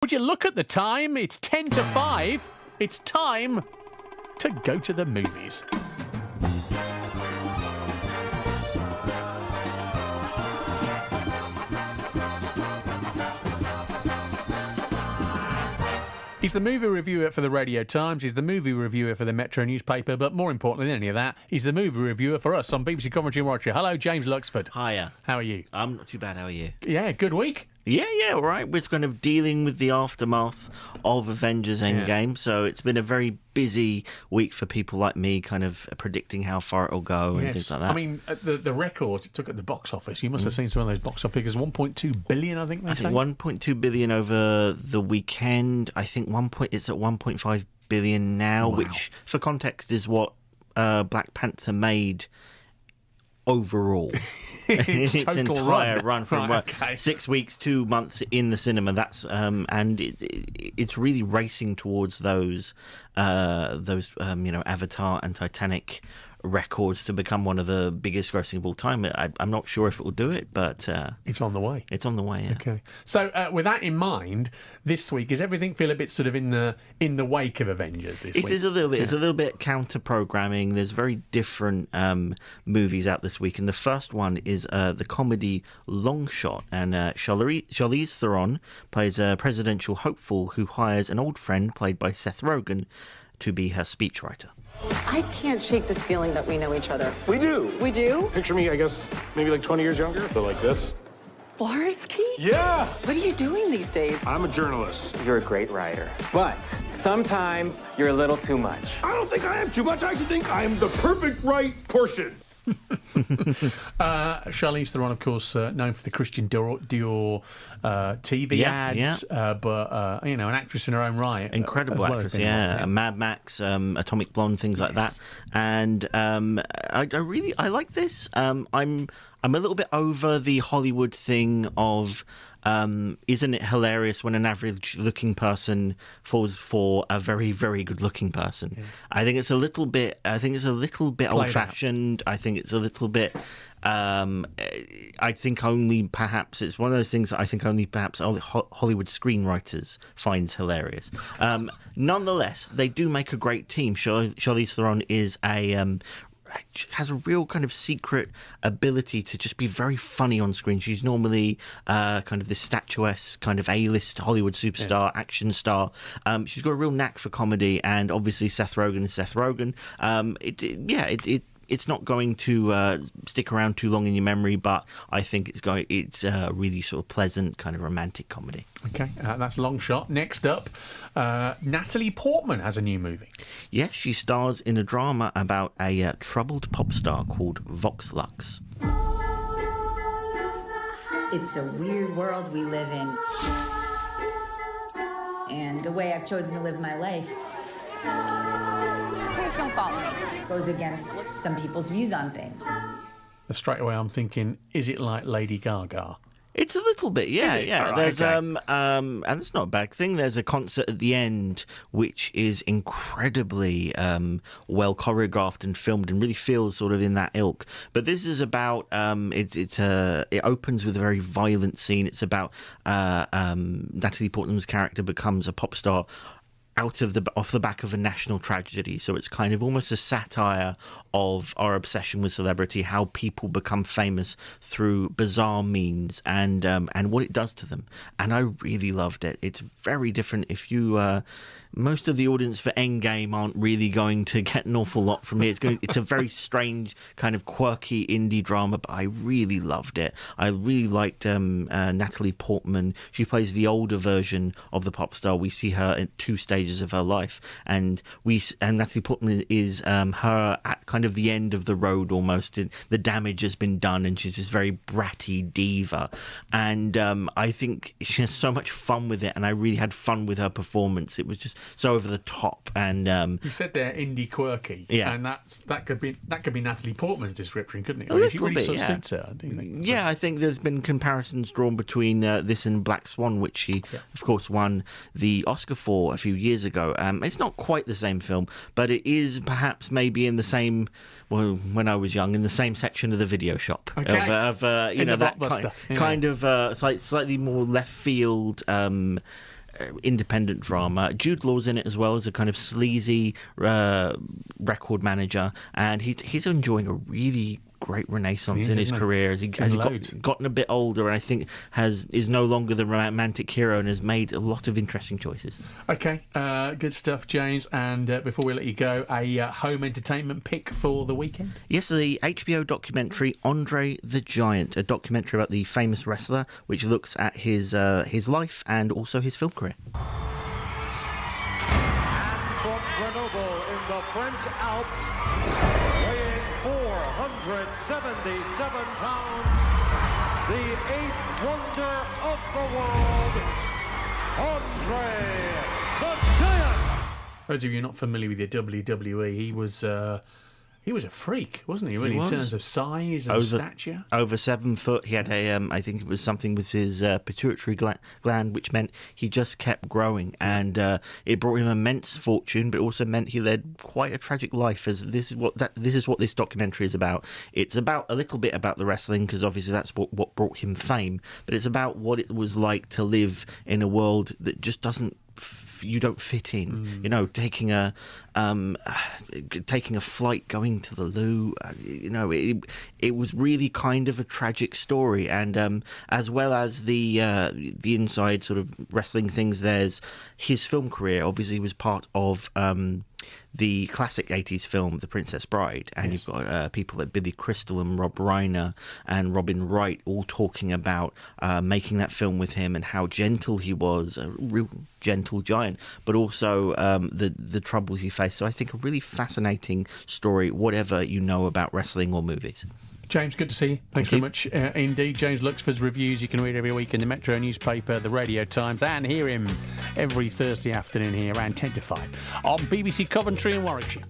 Would you look at the time? It's 10 to 5. It's time to go to the movies. He's the movie reviewer for the Radio Times, he's the movie reviewer for the Metro newspaper, but more importantly than any of that, he's the movie reviewer for us on BBC Coventry and Warwickshire. Hello, James Luxford. Hiya. How are you? I'm not too bad, how are you? Yeah, good week. Yeah, all right. We're kind of dealing with the aftermath of Avengers Endgame, so it's been a very busy week for people like me, kind of predicting how far it'll go and things like that. I mean, the records it took at the box office, you must have seen some of those box office figures, 1.2 billion, I think they say. 1.2 billion over the weekend. I think it's at 1.5 billion now, Wow. which, for context, is what Black Panther made overall. Its total entire run from Right, okay. 6 weeks, 2 months in the cinema. That's and it's really racing towards those Avatar and Titanic records to become one of the biggest grossing of all time. I'm not sure if it will do it, but It's on the way. it's on the way. Yeah. Okay. So with that in mind, this week, does everything feel a bit sort of in the wake of Avengers this week? It is a little bit. It's a little bit counter programming. There's very different movies out this week, and the first one is the comedy Long Shot, and Charlize Theron plays a presidential hopeful who hires an old friend played by Seth Rogen to be her speechwriter. I can't shake this feeling that we know each other. We do. We do? Picture me, I guess, maybe like 20 years younger, but like this. Floor ski? Yeah! What are you doing these days? I'm a journalist. You're a great writer, but sometimes you're a little too much. I don't think I am too much. I actually think I am the perfect right portion. Charlize Theron, of course, known for the Christian Dior TV ads, but an actress in her own right. Incredible as well as actress, being yeah. Mad Max, Atomic Blonde, things like that. And I like this. I'm a little bit over the Hollywood thing of isn't it hilarious when an average-looking person falls for a very, very good-looking person? Yeah. I think it's a little bit old-fashioned. I think it's a little bit. I think only perhaps it's one of those things that I think only perhaps Hollywood screenwriters finds hilarious. Nonetheless, they do make a great team. Charlize Theron has a real kind of secret ability to just be very funny on screen. She's normally kind of this statuesque kind of A-list Hollywood superstar, action star. She's got a real knack for comedy, and obviously Seth Rogen is Seth Rogen. It's not going to stick around too long in your memory, but I think it's a really sort of pleasant kind of romantic comedy. Okay, that's Long Shot. Next up, Natalie Portman has a new movie. Yes, she stars in a drama about a troubled pop star called Vox Lux. It's a weird world we live in. And the way I've chosen to live my life, please don't follow me, goes against some people's views on things. Straight away I'm thinking, is it like Lady Gaga? It's a little bit, yeah. Right, There's okay. and it's not a bad thing. There's a concert at the end which is incredibly well choreographed and filmed, and really feels sort of in that ilk. But this is about it opens with a very violent scene. It's about Natalie Portman's character becomes a pop star off the back of a national tragedy. So it's kind of almost a satire of our obsession with celebrity, how people become famous through bizarre means, and what it does to them. And I really loved it. It's very different. If you most of the audience for Endgame aren't really going to get an awful lot from it. It's a very strange kind of quirky indie drama, but I really loved it. I really liked Natalie Portman. She plays the older version of the pop star. We see her at two stages of her life, and Natalie Portman is her at kind of the end of the road almost. The damage has been done, and she's this very bratty diva. And I think she has so much fun with it, and I really had fun with her performance. It was just so over the top. And you said they're indie quirky, yeah, and that could be Natalie Portman's description, couldn't it? A little she really bit, sort of yeah. suits her, do you think? Yeah, I think there's been comparisons drawn between this and Black Swan, which she, of course, won the Oscar for a few years ago. It's not quite the same film, but it is perhaps maybe in the same, well, when I was young, in the same section of the video shop. Okay. Of In the that Blockbuster. kind of slightly more left field independent drama. Jude Law's in it as well as a kind of sleazy record manager, and he's enjoying a really great renaissance in his career as he gotten a bit older, and I think is no longer the romantic hero and has made a lot of interesting choices. Okay, good stuff, James. And before we let you go, a home entertainment pick for the weekend? Yes, the HBO documentary Andre the Giant, a documentary about the famous wrestler, which looks at his life and also his film career. And from Grenoble in the French Alps, weighing 477 pounds, the eighth wonder of the world, Andre the Giant. Those of you not familiar with your WWE, he was a freak, wasn't he? Really, in terms of size and stature. Over 7 foot. He had I think it was something with his pituitary gland, which meant he just kept growing, and it brought him immense fortune, but also meant he led quite a tragic life. As this is what this documentary is about. It's about a little bit about the wrestling, because obviously that's what brought him fame, but it's about what it was like to live in a world that just doesn't. You don't fit in, taking a flight, going to the loo, it was really kind of a tragic story. And as well as the inside sort of wrestling things, there's his film career. Obviously he was part of the classic 80s film The Princess Bride, and you've got people like Billy Crystal and Rob Reiner and Robin Wright all talking about making that film with him and how gentle he was, a real gentle giant, but also the troubles he faced. So I think a really fascinating story, whatever you know about wrestling or movies. James, good to see you. Thanks very much indeed. James Luxford's reviews you can read every week in the Metro newspaper, the Radio Times, and hear him every Thursday afternoon here around 10 to 5 on BBC Coventry and Warwickshire.